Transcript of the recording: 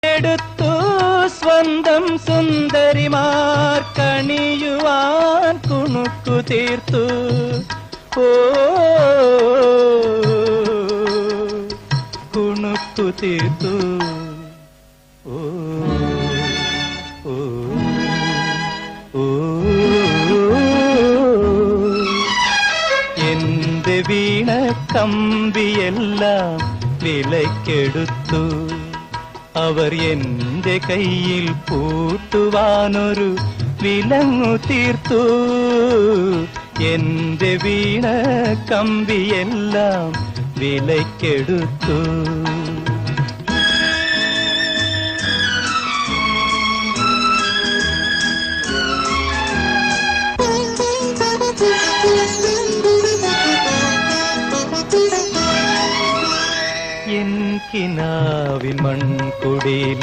എടുത്തു സ്വന്തം സുന്ദരിമാർ കണിയുവാൻ കുണുക്കു തീർത്തു. ഓ കുണുക്കു തീർത്തു. ഓ ഓ ഓ എന്റെ വീണ കമ്പിയെല്ലാം വിലക്കെടുത്തു. അവർ എന്റെ കയ്യിൽ പൂട്ടുവാനൊരു വിലങ്ങു തീർത്തു. എന്റെ വീണ കമ്പിയെല്ലാം വിലക്കെടുത്തു. എൻ കിനാവിൻ മൺകുടിയിൽ